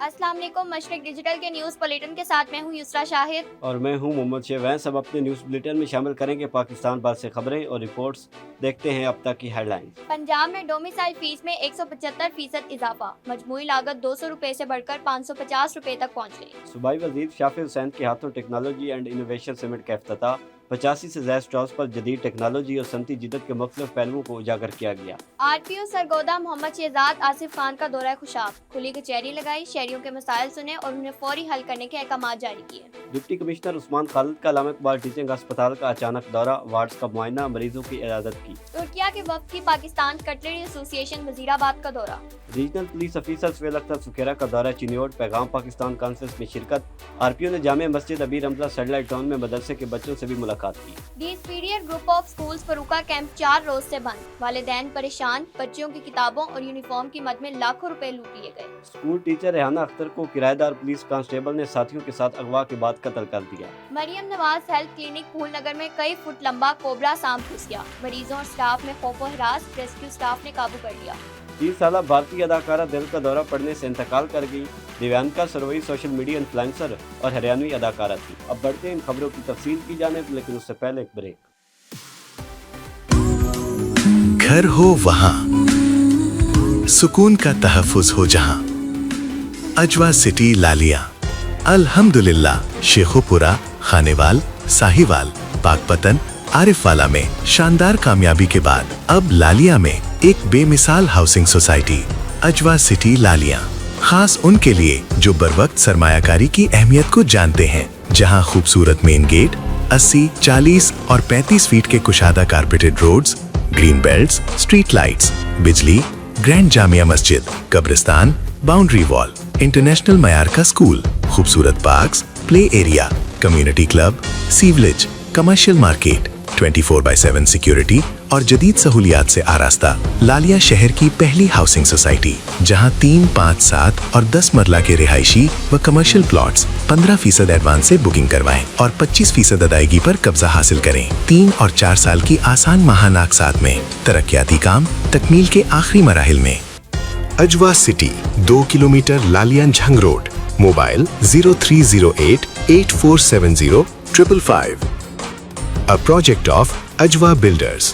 अस्सलाम वालेकुम। मशरिक डिजिटल के न्यूज़ बुलेटिन के साथ मैं हूं युसरा शाहिद और मैं हूं मोहम्मद शेवैन। सब अपने न्यूज़ बुलेटिन में शामिल करेंगे पाकिस्तान भर से खबरें और रिपोर्ट्स। देखते हैं अब तक की हेडलाइंस। पंजाब में डोमिसाइल फीस में 175% इजाफा, मजमूई लागत 200 रुपए से बढ़कर 550 रुपए तक पहुंच गई। सूबाई वजीर शाफी हुसैन के हाथों टेक्नोलॉजी एंड इनोवेशन समिट का इफ्तिताह। 85 से ज्यादा स्टॉल्स पर जदीद टेक्नोलॉजी और सनती जिद्दत के मुख्तलिफ पहलुओं को उजागर किया गया। आरपीओ सरगोदा मोहम्मद शहजाद आसिफ खान का दौरा खुशाब, खुली कचहरी लगाई, शहरियों के मसाइल सुने और उन्हें फौरी हल करने के अहकाम जारी किए। डिप्टी कमिश्नर उस्मान खालिद का अल्लामा इकबाल टीचिंग अस्पताल का अचानक दौरा, वार्ड्स का मुआयना, मरीजों की इयादत की। तुर्किया के वफद की पाकिस्तान कटलरी एसोसिएशन वजीराबाद का दौरा। Regional police officer Suhail Akhtar Sukhera का दौरा चिन्योट, पैगाम पाकिस्तान कॉन्फ्रेंस में शिरकत। आरपीओ ने जामिया मस्जिद अबीर रमजा सैटेलाइट टाउन में मदरसे के बच्चों से भी मुलाकात की। The superior group of schools Farooka camp 4 रोज से बंद, वालिदैन परेशान, बच्चों की किताबों और यूनिफॉर्म की मद में लाखों रुपए लूट लिए गए। स्कूल टीचर रेहाना अख्तर को किराएदार पुलिस कांस्टेबल ने साथियों के साथ अगवा के बाद कत्ल कर दिया। मरियम नवाज हेल्थ क्लिनिक फूल नगर में कई फुट लंबा कोबरा सांप घुस गया, मरीजों और स्टाफ में खौफो हिरास, रेस्क्यू स्टाफ ने काबू कर लिया। 30 साल भारतीय अदाकारा दिल का दौरा पड़ने से इंतकाल कर गई। Divyanka Sarwai social media influencer और हरियाणवी अदाकारा थी। अब बढ़ते हैं इन खबरों की तफसील की जानिब, लेकिन उससे पहले एक ब्रेक। घर हो वहाँ, सुकून का तहफ़्फ़ुज़ हो जहाँ, अजवा सिटी लालिया। अल्हम्दुलिल्लाह शेखोपुरा, खानेवाल, साहिवाल, पाकपतन, आरिफवाला में शानदार कामयाबी के बाद अब लालिया में एक बेमिसाल हाउसिंग सोसाइटी अजवा सिटी लालिया, खास उनके लिए जो बरवक्त सरमायाकारी की अहमियत को जानते हैं, जहां खूबसूरत मेन गेट, 80, 40 और 35 फीट के कुशादा carpeted roads, green belts, street lights, बिजली, ग्रैंड जामिया मस्जिद, कब्रिस्तान, बाउंड्री वॉल, इंटरनेशनल मयार का स्कूल, खूबसूरत parks, play area, community club, sewerage, commercial market, 24/7 security और जदीद सहूलियात से आरास्ता लालिया शहर की पहली हाउसिंग सोसाइटी, जहां 3, 5, 7 और 10 मरला के रिहायशी व कमर्शियल प्लॉट्स 15% एडवांस से बुकिंग करवाएं और 25% अदायगी पर कब्जा हासिल करें। 3 और 4 साल की आसान माहाना अक़सात में तरक्याती काम तकमील के आखिरी मराहिल में। अजवा city 2 kilometre Lalia Jhang road, mobile 0308 8470 555। A project of Ajwa Builders.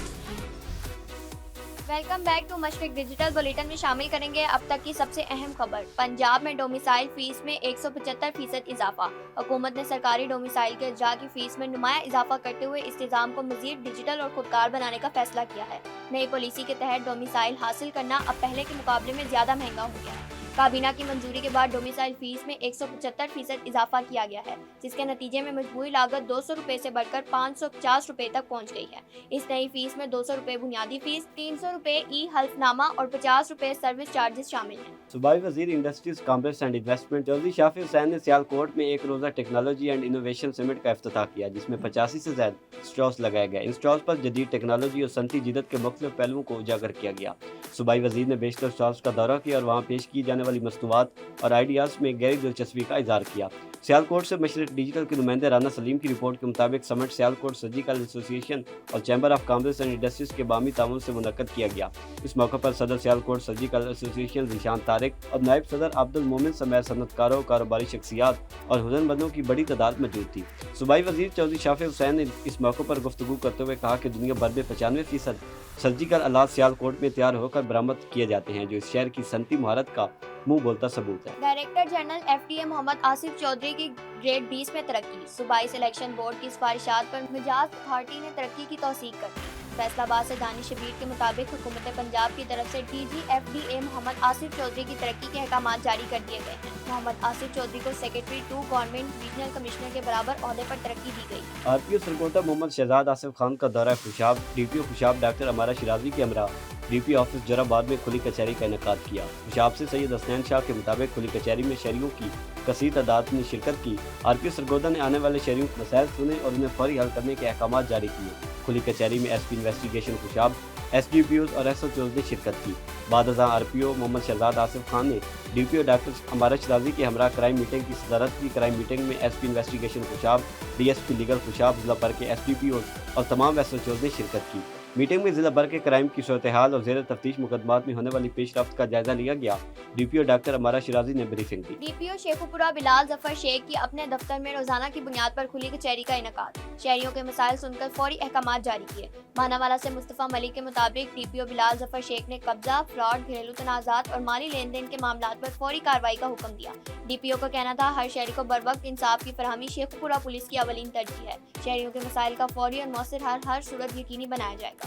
Welcome back to Mashriq digital bulletin में शामिल करेंगे अब तक की सबसे अहम खबर। पंजाब में डोमिसाइल फीस में 175% इजाफा, हुकूमत ने सरकारी डोमिसाइल के इजरा की फीस में नुमाया इजाफा करते हुए इस निज़ाम को मजीद डिजिटल और खुदकार बनाने का फैसला किया है। नई पॉलिसी के तहत डोमिसाइल हासिल करना अब पहले के मुकाबले में ज्यादा महंगा हो गया है। काबीना की मंजूरी के बाद डोमिसाइल फीस में 175% इजाफा किया गया है, जिसके नतीजे में मजमूई लागत 200 रुपए से बढ़कर 550 रुपए तक पहुंच गई है। इस नई फीस में 200 रुपए बुनियादी फीस, 300 रुपए ई हल्फनामा और 50 रुपए सर्विस चार्जेस शामिल हैं। सूबाई वजीर industries, commerce and investment Chaudhry Shafi Hussain ने सियालकोट में एक रोज़ा टेक्नोलॉजी एंड इनोवेशन समिट का इफ्तिताह किया, जिसमें 85 से ज्यादा स्टॉल्स लगाए गए। इन स्टॉल्स पर जदीद टेक्नोलॉजी और सनती जिद्दत के मुख्तलिफ पहलुओं को उजागर किया गया। सूबाई वजीर ने बेशतर स्टॉल्स का दौरा किया और वहाँ पेश की जाने वाली मसनूआत और आइडियाज़ में गहरी दिलचस्पी का इजहार किया। सियालकोट से मशरिक डिजिटल के नुमाइंदे राना सलीम की रिपोर्ट के मुताबिक समिट सियालकोट सर्जिकल एसोसिएशन और chamber of commerce and industries के बामी ताउन से मुनक्कद किया गया। इस मौके पर सदर सियालकोट सर्जिकल एसोसिएशन ज़ीशान तारिक और नायब सदर अब्दुल मोमिन समेत सनतकारों, कारोबारी शख्सियात और हुनरमंदों की बड़ी तादाद मौजूद थी। सूबाई वजीर चौधरी शाफी हुसैन ने इस मौके पर गुफ्तगू करते हुए कहा कि दुनिया भर में 95% सर्जिकल आलात सियालकोट में तैयार होकर बरामद किए जाते हैं, जो इस शहर की सनती महारत का मुंह बोलता सबूत है। Director general FDA Mohammad Asif Chaudhry की ग्रेड 20 में तरक्की, सूबाई सिलेक्शन बोर्ड की सिफारिशात पर मिजाज अथॉरिटी ने तरक्की की तौसीक कर दी। फैसलाबाद से दानिश शबीर के मुताबिक हुकूमत पंजाब की तरफ से DGFDA मोहम्मद आसिफ चौधरी की तरक्की के अहकाम जारी कर दिए गए हैं। मोहम्मद आसिफ चौधरी को सेक्रेटरी 2 गवर्नमेंट रीजनल कमिश्नर के बराबर ओहदे पर तरक्की दी गई। आरपीओ सरगोदा मोहम्मद शहजाद आसिफ खान का दौरा खुशाब, डीपीओ खुशाब डॉक्टर अमारा शिराजी के हमरा डीपी ऑफिस जराबाद में खुली कचहरी का इनेकाद किया। खुशाब से सैयद हसनैन शाह के मुताबिक खुली कचहरी में शहरियों की कसीर तादाद ने शिरकत की। आरपीओ सरगोदा ने आने वाले शहरियों के मसाइल सुने और उन्हें फौरी हल करने के अहकाम जारी किए। खुली कचहरी में एसपी इन्वेस्टिगेशन खुशाब, एसडीपीओ और एसओ ने शिरकत की। बाद आरपीओ मोहम्मद शहजाद आसिफ खान ने डीपीओ डॉक्टर अमारा शिराजी के हमरा क्राइम मीटिंग की सदारत की। क्राइम मीटिंग में SP investigation Khushab, DSP legal Khushab, जिला भर के एसडीपीओ और तमाम एसओ ने शिरकत की। मीटिंग में जिला भर के क्राइम की सूरत हाल और ज़ेर तफ्तीश मुकदमात में होने वाली पेशरफ्त का जायजा लिया गया। DPO डॉक्टर अमारा शिराजी ने ब्रीफिंग दी। DPO शेखुपुरा बिलाल जफर शेख की अपने दफ्तर में रोजाना की बुनियाद पर खुली कचहरी का इनकाद। शहरियों के मसाइल सुनकर फौरी अहकामात जारी किए। मानावाला से मुस्तफ़ा मलिक के मुताबिक DPO बिलाल जफर शेख ने कब्जा, फ्रॉड, घरेलू तनाज़ात और माली लेन देन के मामलात पर फौरी कार्रवाई का हुक्म दिया। DPO का कहना था, हर शहरी को बरवक्त इंसाफ की फरहमी शेखुपुरा पुलिस की अवलीन तरजीह है। शहरियों के मसाइल का फौरी और मौसर हर सूरत यकीनी बनाया जाएगा।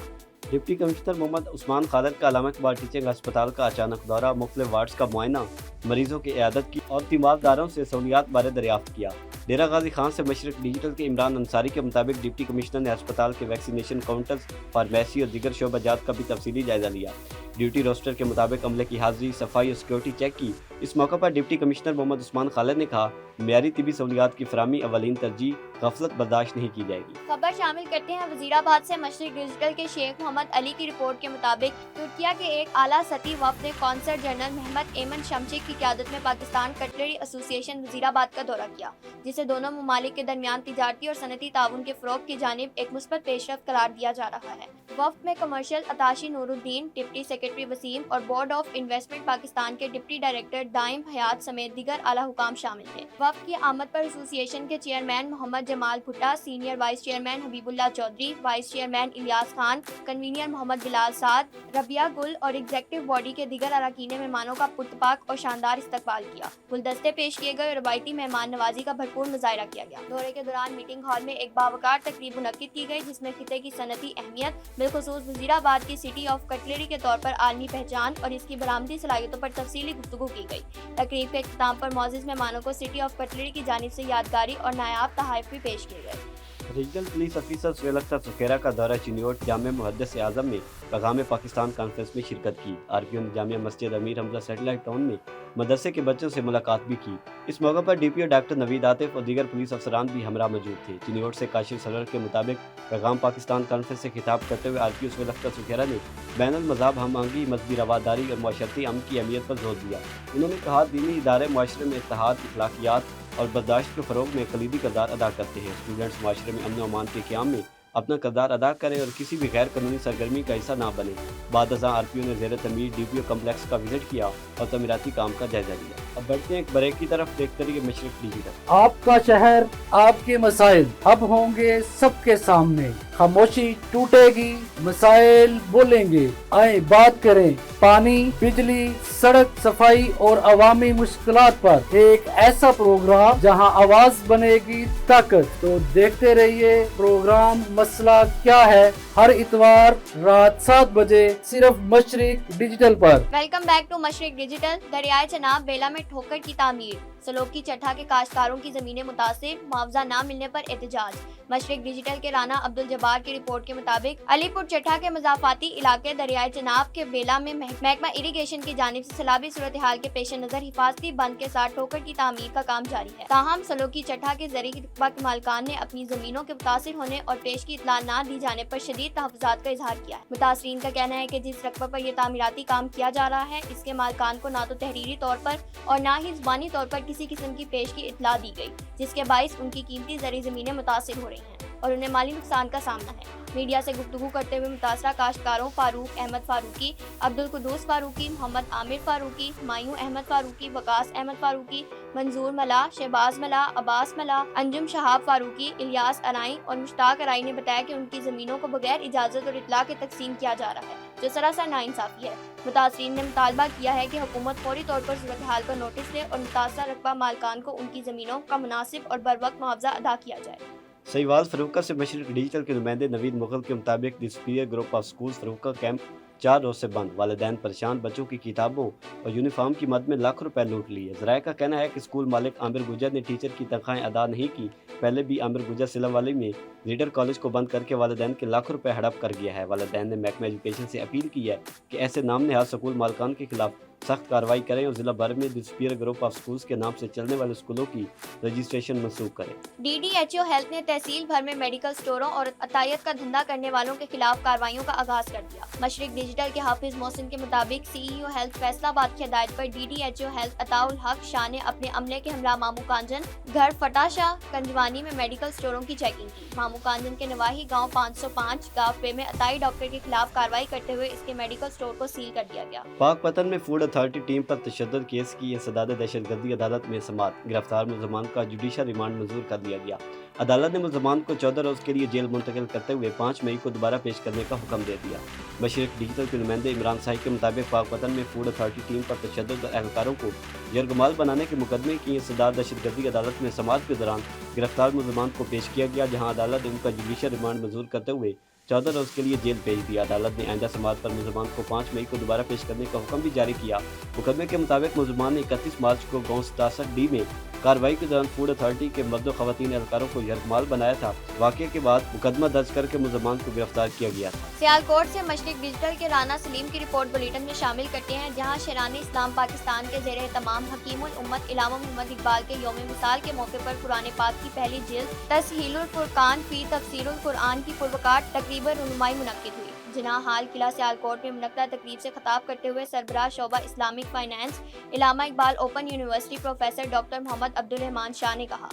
डिप्टी कमिश्नर मोहम्मद उस्मान खालिद का अल्लामा इकबाल टीचिंग अस्पताल का अचानक दौरा, मुख्तलिफ वार्ड्स का मुआयना, मरीजों की इयादत की और तीमारदारों से सहूलियात बारे दरियाफ्त किया। डेरा गाजी खान से मशरक डिजिटल के इमरान अंसारी के मुताबिक डिप्टी कमिश्नर ने अस्पताल के वैक्सीनेशन काउंटर्स, फार्मेसी और दीगर शोबाजात का भी तफसीली जायजा लिया। ड्यूटी रोस्टर के मुताबिक अमले की हाजिरी, सफाई और सिक्योरिटी चेक की। इस मौके पर डिप्टी कमिश्नर मोहम्मद उस्मान खालिद ने कहा, मेयारी तिबी सहूलियात की फराहमी अवलीन तरजीह, गफलत बर्दाश्त नहीं की जाएगी। खबर शामिल करते हैं वजीराबाद से। मशरिक डिजिटल के शेख मोहम्मद अली की रिपोर्ट के मुताबिक तुर्किया के एक आला सती वफ्द ने कौंसल जनरल महमद एमन शमशेक की क़यादत में पाकिस्तान कटलरी एसोसिएशन वजीराबाद का दौरा किया, जिसे दोनों ममालिक के दरमियान तिजारती और सनती ताउन के फ़रोग़ की जानिब एक मुस्बत पेशरफ्त करार दिया जा रहा है। वफ्द में commercial attaché Nooruddin, deputy secretary Wasim और बोर्ड ऑफ इन्वेस्टमेंट पाकिस्तान के डिप्टी डायरेक्टर दाइम हयात समेत दीगर आला हुकाम शामिल थे। वफ्द की आमद पर एसोसिएशन के chairman Mohammad Jamal Bhutta, senior vice chairman Habibullah Chaudhry, vice chairman Ilyas Khan, convener Mohammad Bilal Saad, Rabia Gul और एग्जेक्टिव बॉडी के दीगर अरकान मेहमानों का पुरतपाक और शानदार इस्तकबाल किया। गुलदस्ते पेश किए गए और रवायती मेहमान नवाजी का भरपूर मुजाहरा किया गया। दौरे के दौरान मीटिंग हॉल में एक बावकार तकरीब मुनक्किद की गई, जिसमें खिते की सनती अहमियत, बिलखुसूस वजीराबाद की सिटी ऑफ कटलरी के तौर पर आलमी पहचान और इसकी बरामदी सलाहियतों पर तफसीली गुफ्तगू की गई। तकरीब के इख्तिताम पर मौजूद मेहमानों को सिटी ऑफ कटलरी की जानिब से यादगारी और नायाब तोहफे भी पेश किए गए। रीजनल पुलिस अफसर सुहेल अख्तर सुखेरा का दौरा चिनियोट जामे मुहद्दिस आज़म में पैगाम पाकिस्तान कॉन्फ्रेंस में शिरकत की। RPO ने जामिया मस्जिद अमीर हमजा सैटेलाइट टाउन में मदरसे के बच्चों से मुलाकात भी की। इस मौके पर DPO डॉक्टर नवीद आतिफ और दीगर पुलिस अफसरान भी हमरा मौजूद थे। चिनियोट से काशिफ सरवर के मुताबिक पैगाम पाकिस्तान कॉन्फ्रेंस से खिताब करते हुए RPO सुहेल अख्तर सुखेरा ने बैनुल मज़हब हम आहंगी, मजहबी रवादारी और माशरती अमन की अहमियत पर जोर दिया। उन्होंने कहा, दीनी इदारे माशरे में इत्तेहाद, अखलाकियात और बर्दाश्त के फ़रोग में कलीदी किरदार अदा करते हैं। स्टूडेंट्स माशरे में अमन अमान के क़याम में अपना किरदार अदा करें और किसी भी गैर कानूनी सरगर्मी का हिस्सा ना बने। बाद अज़ां RPO ने ज़ेर तमीर DPO कम्प्लेक्स का विजिट किया और तमीराती काम का जायजा लिया। अब बढ़ते हैं एक ब्रेक की तरफ, देखते रहिए मशरिक डिजिटल। आपका शहर, आपके मसाइल अब होंगे सबके सामने। खामोशी टूटेगी, मसाइल बोलेंगे। आए बात करें पानी, बिजली, सड़क, सफाई और अवामी मुश्किलात पर। एक ऐसा प्रोग्राम जहां आवाज बनेगी ताकत। तो देखते रहिए प्रोग्राम मसला क्या है, हर इतवार रात 7 बजे सिर्फ मशरिक डिजिटल पर। Welcome back to Mashriq digital. दरियाए चनाब बेला में ठोकर की तामीर, सलोकी चट्ठा के काश्तकारों की जमीनें मुतासिर, मुआवजा न मिलने पर एहतजाज। मशरिक डिजिटल के राना अब्दुल जब्बार की रिपोर्ट के मुताबिक अलीपुर चट्ठा के मजाफाती इलाके दरियाए चनाब के बेला में महकमा इरिगेशन की जानिब से सैलाबी सूरत हाल के पेश नजर हिफाजती बंद के साथ ठोकर की तामीर का काम जारी है। ताहम सलोकी चट्ठा के ज़रिए रकबा के मालिकान ने अपनी जमीनों के मुतासिर होने और पेश की इतला न दी जाने पर शदीद तहफ़्फ़ुज़ात का इजहार किया है। मुतासरीन का कहना है कि जिस रकबा पर यह तामीराती काम किया जा रहा है, इसके मालिकान को न तो तहरीरी तौर पर और न ही ज़ुबानी तौर पर किसी किस्म की पेश की इतला दी गई, जिसके बाइस उनकी कीमती ज़री ज़मीनें मुतासिर हो रही हैं और उन्हें माली नुकसान का सामना है। मीडिया से गुफ्तगू करते हुए मुतासरा काश्तकारों फारूक अहमद फारूकी, अब्दुल कुद्दूस फारूकी, मोहम्मद आमिर फारूकी, मायूं अहमद फारूकी, वकास अहमद फारूकी, मंजूर मला, शहबाज मला, अब्बास मला, अंजुम शहाब फारूकी, इलियास अराई और मुश्ताक अराई ने बताया कि उनकी ज़मीनों को बगैर इजाज़त और इतला के तकसीम किया जा रहा है, जो सरासर नाइंसाफ़ी है। मुतासरीन ने मुतालबा किया है कि हुकूमत फौरी तौर पर सूरत हाल का नोटिस ले और मुतासरा रकबा मालिकान को उनकी ज़मीनों का मुनासिब और बरवक्त मुआवजा अदा किया जाए। सहीवाल फरूका से मशरिक डिजिटल के नुमाइंदे नवीद मुगल के मुताबिक the superior group of schools Farooka camp 4 रोज से बंद। वालिदैन परेशान, बच्चों की किताबों और यूनिफॉर्म की मद में लाखों रुपए लूट लिए। ज़राए का कहना है कि स्कूल मालिक आमिर गुजर ने टीचर की तनख्वाहें अदा नहीं की। पहले भी आमिर गुजर सिला वाली में रीडर कॉलेज को बंद करके वालिदैन के लाखों रुपए हड़प कर गया है। वालिदैन ने महकमा एजुकेशन से अपील की है कि ऐसे नाम नहाद स्कूल मालिकान के खिलाफ सख्त कार्रवाई करें और जिला भर में डिस्पियर ग्रुप ऑफ स्कूल्स के नाम से चलने वाले स्कूलों की रजिस्ट्रेशन मंसूख करें। DDHO हेल्थ ने तहसील भर में मेडिकल स्टोरों और अतायत का धंधा करने वालों के खिलाफ कार्रवाइयों का आगाज कर दिया। मशरिक डिजिटल के हाफिज मोहसिन के मुताबिक CEO हेल्थ फैसलाबाद की हिदायत पर DDHO हेल्थ अताउल हक शाह ने अपने अमले के हमरा मामू कांजन घर फटाशाह कंजवानी में मेडिकल स्टोरों की चेकिंग की। मामू कांजन के नवाही गाँव 505 गाँव में अताई डॉक्टर के खिलाफ कार्रवाई करते हुए इसके मेडिकल स्टोर को सील कर दिया गया। पाकपतन में फूड अथॉरिटी टीम पर तशद्दुद केस की इंसदाद दहशतगर्दी अदालत में समाअत। गिरफ्तार मुलजमान का जुडिशल रिमांड मंजूर कर दिया गया। अदालत ने मुलजमान को 14 रोज के लिए जेल मुंतकिल करते हुए 5 मई को दोबारा पेश करने का हुक्म दे दिया। मशरिक डिजिटल के नुमाइंदे इमरान साहिब के मुताबिक पाकपतन में फूड अथॉरिटी टीम पर तशद्दुद एहलकारों को यरगमाल बनाने के मुकदमे की इंसदाद दहशतगर्दी अदालत में समाअत के दौरान गिरफ्तार मुलजमान को पेश किया गया, जहाँ अदालत ने उनका जुडिशल रिमांड मंजूर करते हुए 14 रोज के लिए जेल भेज दिया। अदालत ने आइंदा समाअत पर मुलजमान को 5 मई को दोबारा पेश करने का हुक्म भी जारी किया। मुकदमे के मुताबिक मुलजमान ने 31 मार्च को गाँव 67D में कार्रवाई के दौरान फूड अथॉरिटी के मर्द खवातीन एहलकारों को यरगमाल बनाया था। वाक़े के बाद मुकदमा दर्ज करके मुलजमान को गिरफ्तार किया गया था। सियालकोट से मशरिक डिजिटल के राना सलीम की रिपोर्ट बुलेटिन में शामिल करते हैं, जहां शेरानी इस्लाम पाकिस्तान के ज़ेरे तमाम हकीमुल उम्मत इलामा मोहम्मद इकबाल के यौम मिसाल के मौके पर कुरान पाक की पहली जिल्द तस्हीलुल फुरकान फी तफसीरुल कुरान की पुरवकार तकरीब रुनुमाई मुनक्किद हुई। जिन्हा हाल किला सियालकोट में मुनक्किदा तकरीब से खिताब करते हुए सरबराह शोबा Islamic finance Allama Iqbal open university professor doctor Mohammad Abdul Rahman Shah ने कहा,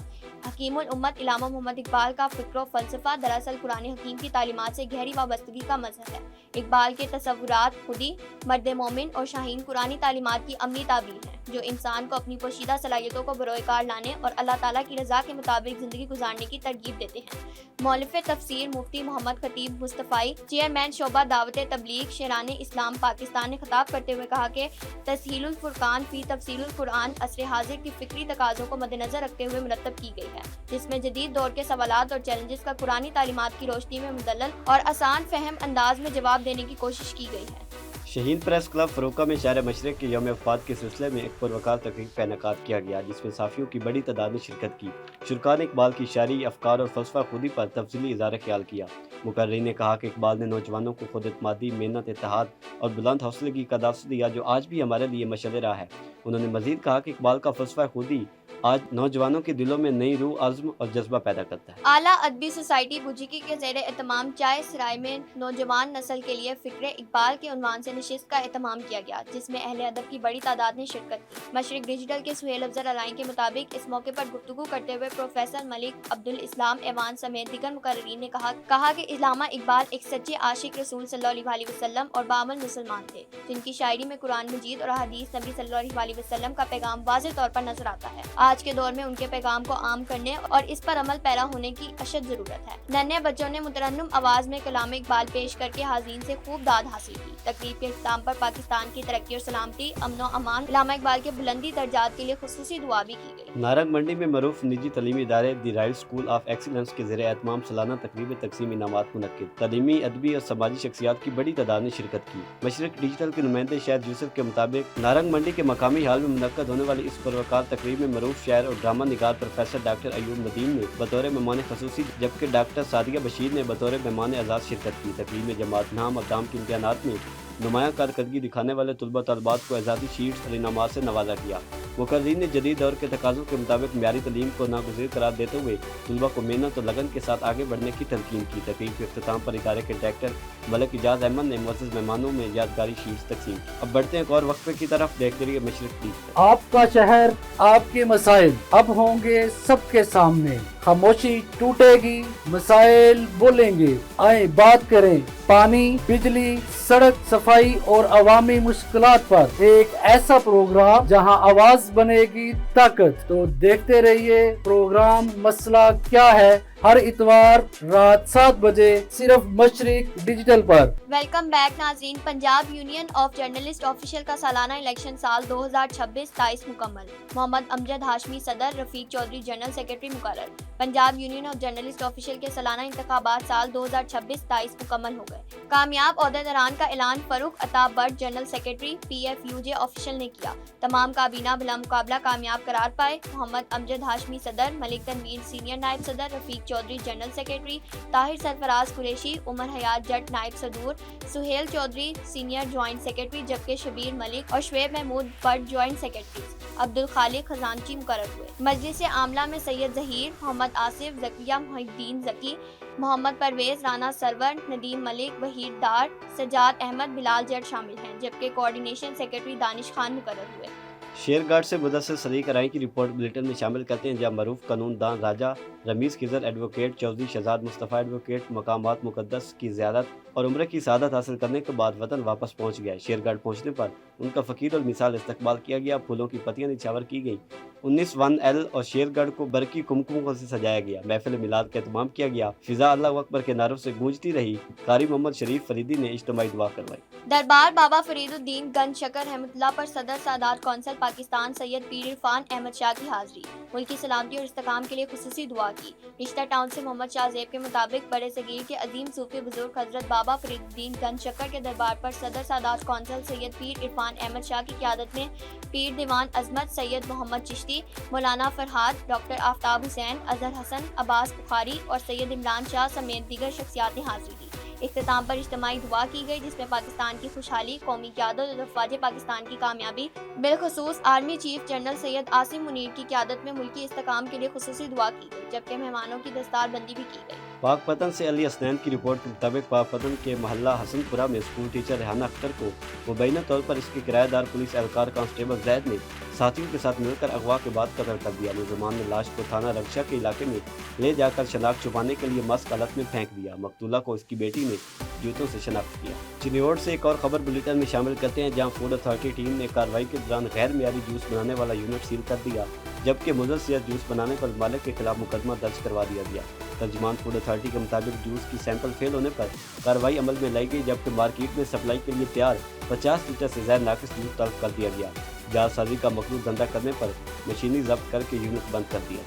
हकीमुल उम्मत इलामा मोहम्मद इकबाल का फ़िक्र फ़लसफ़ा दरअसल कुरान हकीम की तालीमात से गहरी वाबस्तगी का मज़हर है। इकबाल के तसव्वुरात खुदी, मर्द मोमिन और शाहीन कुरानी तालीमात की अमली ताबीर है, जो इंसान को अपनी पोशीदा सलाहियतों को बरोएकार लाने और अल्लाह ताला की रज़ा के मुताबिक ज़िंदगी गुजारने की तरगीब देते हैं। मौलिफ़ तफसीर मुफ्ती मोहम्मद खतीब मुस्तफ़ाई, चेयरमैन शोबा दावत तबलीग शेरानी इस्लाम पाकिस्तान ने खिताब करते हुए कहा कि तस्हीलुल फुरकान फी तफसीरुल कुरान असर हाजिर की फ़िक्री तकाज़ों को मद्देनज़र रखते हुए मुरतब की गई है, जिसमें जदीद दौर के सवालात और चैलेंजेस का कुरानी तालीमात की रोशनी में मुदल्लल और आसान फहम अंदाज में जवाब देने की कोशिश की गई है। शहीन प्रेस क्लब फरोका में शहर मशरक के यौम वफ़ात के सिलसिले में एक पुरवकार तकरीब का इनेकाद किया गया, जिसमें साफियों की बड़ी तादाद ने शिरकत की। शुरका ने इकबाल की शायरी, अफकार और फ़लसफ़ा खुदी पर तफसीली इज़हार ख्याल किया। मुकर्रिर ने कहा कि इकबाल ने नौजवानों को खुद एतमादी, मेहनत, इत्तेहाद और बुलंद हौसले की कदाफ़ दिया, जो आज भी हमारे लिए मशअल राह है। उन्होंने मज़ीद कहा कि इकबाल का फ़लसफ़ा खुदी आज नौजवानों के दिलों में नई रूह, अज़्म और जज्बा पैदा करता है। आला अदबी सोसाइटी बुजिकी के ज़ेरे एहतमाम चाय सराय में नौजवान नस्ल के लिए फ़िक्र इकबाल के उन्वान से नशिस्त का एहतमाम किया गया, जिसमें अहले अदब की बड़ी तादाद ने शिरकत की। मशरिक डिजिटल के सुहेल अफजल अलाई के मुताबिक इस मौके पर गुफ्तगू करते हुए प्रोफेसर मलिक अब्दुल इस्लाम एवान समेत दीगर मुकर्रिरीन ने कहा कि इल्लामा इकबाल एक सच्चे आशिक रसूल सल्लल्लाहु अलैहि वसल्लम और बामल मुसलमान थे, जिनकी शायरी में कुरान मजीद और हदीस नबी सल्लल्लाहु अलैहि वसल्लम का पैगाम वाज़ेह तौर पर नजर आता है। आज के दौर में उनके पैगाम को आम करने और इस पर अमल पैरा होने की अशद जरूरत है। नन्हे बच्चों ने मुतरन्नुम आवाज में कलाम इकबाल पेश करके हाज़रीन से खूब दाद हासिल की। तकरीब के इख्तिताम पर पाकिस्तान की तरक्की और सलामती, अमन व अमान, इल्लामा इकबाल के बुलंदी दर्जात के लिए खुसूसी दुआ भी की गई। नारंग मंडी में मरूफ निजी तलीमी इदारे the Rahul school of excellence के ज़ेरे एहतमाम सालाना तकरीब तकसीम इनामात मुनक्किद। तलीमी, अदबी और समाजी शख्सियात की बड़ी तादाद ने शिरकत की। मशरिक डिजिटल के नुमाइंदे शाहिद यूसुफ के मुताबिक नारंग मंडी के मकामी हाल में मुनक्कद होने वाली इस पुरवकार तकरीब में मरूफ शायर और ड्रामा निगार प्रोफेसर डॉक्टर अयूब नदीम ने बतौर मेहमान खसूसी, जबकि डॉक्टर सादिया बशीर ने बतौर मेहमान एजाज शिरकत की। तकरीब में जमात नाम और दाम के इम्तिहानात में नुमाया कारकर्दगी दिखाने वाले तलबा तलबात को एजाज़ी शीट्स और इनामात से नवाजा किया। मुकर्रिरीन ने जदीद दौर के तकाज़ों के मुताबिक म्यारी तलीम को नागुज़ीर करार देते हुए तलबा को मेहनत और लगन के साथ आगे बढ़ने की तलकीन की। तकरीब के इख्तिताम पर इदारे के डायरेक्टर मलिक इजाज़ अहमद ने मुअज़्ज़ज़ मेहमानों में यादगारी शीट्स तकसीम की। अब बढ़ते हैं एक और वक्फे की तरफ, देखते रहिए मशरिक टीवी। आपका शहर, आपके मसाइल अब होंगे सबके सामने। खामोशी टूटेगी, मसाइल बोलेंगे, आए बात करें। पानी, बिजली, सड़क, सफाई और अवामी मुश्किलात पर एक ऐसा प्रोग्राम जहां आवाज बनेगी ताकत। तो देखते रहिए प्रोग्राम मसला क्या है, हर इतवार रात 7 बजे सिर्फ मशरिक डिजिटल पर। वेलकम बैक नाज़रीन। Punjab union of journalist official का सालाना इलेक्शन साल 2026-27 मुकम्मल। मोहम्मद अमजद हाशमी सदर, रफीक चौधरी जनरल सेक्रेटरी मुकर्रर। Punjab union of journalist official के सालाना इंतखाबात साल 2026-27 मुकम्मल हो गए। कामयाब ओहदेदारान का ऐलान Farrukh Atab Butt general secretary PFUJ official ने किया। तमाम काबीना बिला मुकाबला कामयाब करार पाए। मोहम्मद अमजद हाशमी सदर, मलिक तनवीर सीनियर नायब सदर, रफीक चौधरी जनरल सेक्रेटरी, ताहिर सरफराज कुरैशी, उमर हयात जट नायब सदूर, Sohail Chaudhry senior joint secretary, जबकि शबीर मलिक और शुएब महमूद बट ज्वाइंट सेक्रेटरीज, अब्दुल खालिक खजानची मुकर्रर हुए। मजलिस आमला में सैयद जहीर, मोहम्मद आसिफ, जकिया मुहिद्दीन जकी, मोहम्मद परवेज, राना सरवर, नदीम मलिक, वहीद डार, सजाद अहमद, बिलाल जट शामिल हैं, जबकि कोऑर्डिनेशन सेक्रेटरी दानिश खान मुकर्रर हुए। शेरगढ़ से मुदस्सिर सदीक राय की रिपोर्ट बुलेटिन में शामिल करते हैं, जहाँ मरूफ कानून दान राजा रमीज़ खिज़र एडवोकेट चौधरी शहजाद मुस्तफ़ा एडवोकेट मकामात मुक़द्दस की ज़ियारत और उम्र की सआदत हासिल करने के बाद वतन वापस पहुँच गया। शेरगढ़ पहुँचने पर उनका फ़कीर और मिसाल इस्तकबाल किया गया, फूलों की पत्तियाँ निछावर की गई। 19-1L और शेरगढ़ को बरकी कुमकुमों से सजाया गया। महफिल मिलाद का एहतमाम किया गया। फिज़ा अल्लाह अकबर के नारों से गूंजती रही। कारी मोहम्मद शरीफ फरीदी ने इज्तिमाई दुआ करवाई। दरबार बाबा फरीदुद्दीन गंज शकर रहमतुल्लाह पर सदर सादात कौंसिल पाकिस्तान सैयद पीर इरफान अहमद शाह की हाजिरी, मुल्की सलामती और इस्तेकाम के लिए खुसूसी दुआ की। रिश्ता टाउन से मोहम्मद शाहजेब के मुताबिक बड़े सगीर के अजीम सूफी बुजुर्ग हजरत बाबा फरीदुद्दीन गंज शकर के दरबार पर सदर सादात कौंसिल सैयद पीर इरफान अहमद शाह की क़यादत में पीर दीवान अजमत सैयद मोहम्मद चिश्ती, मौलाना फरहाद, डॉक्टर आफ्ताब हुसैन, अजहर हसन, अब्बास बुखारी और सैयद इमरान शाह समेत दीगर शख्सियात ने हाजिरी दी। इख्तिताम पर इज्तिमाई दुआ की गई, जिसमें पाकिस्तान की खुशहाली, कौमी क़यादत और अफवाज पाकिस्तान की कामयाबी, बिलखुसूस army chief general Syed Asim Munir की क़यादत में मुल्की इस्तेकाम के लिए खुसूसी दुआ की गई, जबकि मेहमानों की दस्तारबंदी भी की गई। पाकपतन से अली हसनैन की रिपोर्ट के मुताबिक पाकपतन के मोहल्ला हसनपुरा में स्कूल टीचर रेहाना अख्तर को मुबैना तौर पर इसके किराएदार पुलिस एहलकार कांस्टेबल जैद ने साथियों के साथ मिलकर अगवा के बाद कत्ल कर दिया। मुलजमान ने लाश को थाना रक्षा के इलाके में ले जाकर शनाख्त छुपाने के लिए मस्क हालत में फेंक दिया। मकतूला को इसकी बेटी ने जूतों से शनाख्त किया। चिन्योड़ से एक और खबर बुलेटिन में शामिल करते हैं, जहां फूड अथॉरिटी टीम ने कार्रवाई के दौरान गैर मियारी जूस बनाने वाला यूनिट सील कर दिया, जबकि मुदस्सिर जूस बनाने पर मालिक के खिलाफ मुकदमा दर्ज करवा दिया गया। तर्जुमान फूड अथॉरिटी के मुताबिक जूस की सैंपल फेल होने पर कार्रवाई अमल में लाई गई, जबकि मार्केट में सप्लाई के लिए तैयार 50 लीटर से ज्यादा नाकिस जूस तलब कर दिया गया। जालसाजी का मकरूज धंधा करने पर मशीनी जब्त करके यूनिट बंद कर दिया।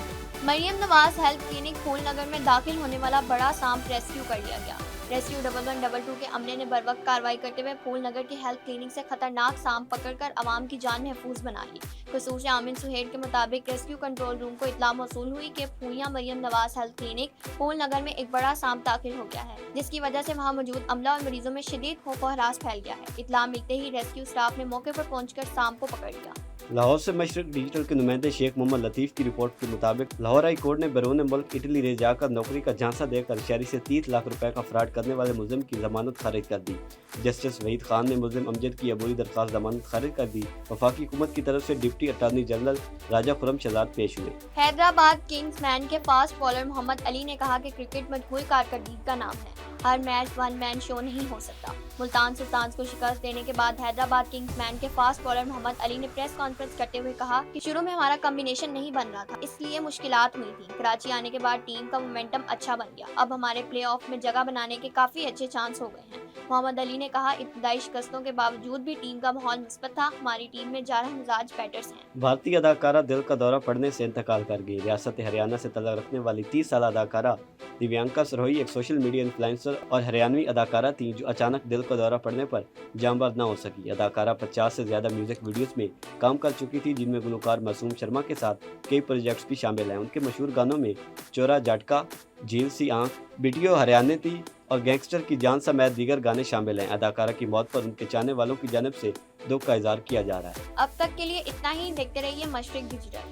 मरियम नवाज हेल्थ क्लिनिक फूलनगर में दाखिल होने वाला बड़ा सांप रेस्क्यू कर लिया गया। रेस्क्यू 1112 के अमले ने बरवक्त कार्रवाई करते हुए फूलनगर के हेल्थ क्लिनिक से खतरनाक सांप पकड़कर आवाम की जान महफूज बना ली। खसूसी आमिन सुहेल के मुताबिक रेस्क्यू कंट्रोल रूम को इत्तला मौसूल हुई कि फूलिया मरियम नवाज हेल्थ क्लिनिक फूलनगर में एक बड़ा सांप दाखिल हो गया है, जिसकी वजह से वहां मौजूद अमला और मरीजों में शदीद खौफ और हरास फैल गया है। इत्तला मिलते ही रेस्क्यू स्टाफ ने मौके पर पहुंचकर सांप को पकड़ लिया। लाहौर से मशरक डिजिटल के नुमाइंदे शेख मोहम्मद लतीफ़ की रिपोर्ट के मुताबिक लाहौर हाई कोर्ट ने बैरून मुल्क इटली ले जाकर नौकरी का झांसा देकर शहरी से 30 लाख रुपए का फ्रॉड करने वाले मुलजिम की जमानत खारिज कर दी। जस्टिस वहीद खान ने मुलजिम अमजद की अबूरी दरख्वास्त जमानत खारिज कर दी। वफाकी हुकूमत की तरफ से डिप्टी अटॉर्नी जनरल राजा खुरम शहजाद पेश हुए। हैदराबाद किंग्समैन के फास्ट बॉलर मोहम्मद अली ने कहा कि क्रिकेट मजबूर कारकर्दगी का नाम है, हर मैच वन मैन शो नहीं हो सकता। मुल्तान सुल्तान्स को शिकस्त देने के बाद हैदराबाद किंग्समैन के फास्ट बॉलर मोहम्मद अली ने प्रेस कॉन्फ्रेंस करते हुए कहा कि शुरू में हमारा कॉम्बिनेशन नहीं बन रहा था, इसलिए मुश्किलात हुई थी। कराची आने के बाद टीम का मोमेंटम अच्छा बन गया, अब हमारे प्लेऑफ में जगह बनाने के काफी अच्छे चांस हो गए हैं। मोहम्मद अली ने कहा, इब्तदाई शिकस्तों के बावजूद भी टीम का माहौल मुस्बत था, हमारी टीम में 11 मिजाज बैटर्स हैं। भारतीय अदाकारा दिल का दौरा पड़ने से इंतकाल कर गई। रियासत हरियाणा से तल्लुक़ रखने वाली 30 साल अदाकारा दिव्यांका सरोही एक सोशल मीडिया इन्फ्लुएंसर और हरियाणवी अदाकारा थी, जो अचानक दिल का दौरा पड़ने पर जांबाज न हो सकी। अदाकारा 50 से ज्यादा म्यूजिक वीडियोस में काम कर चुकी थी, जिनमें गुलकार मासूम शर्मा के साथ कई प्रोजेक्ट्स भी शामिल हैं। उनके मशहूर गानों में चोरा झटका, झील सी आंख, बिटियो हरियाणा थी और गैंगस्टर की जान समेत दीगर गाने शामिल हैं। अदाकारा की मौत पर उनके चाहने वालों की जानिब से दुख का इजहार किया जा रहा है। अब तक के लिए इतना ही। देखते रहिए मशरिक डिजिटल।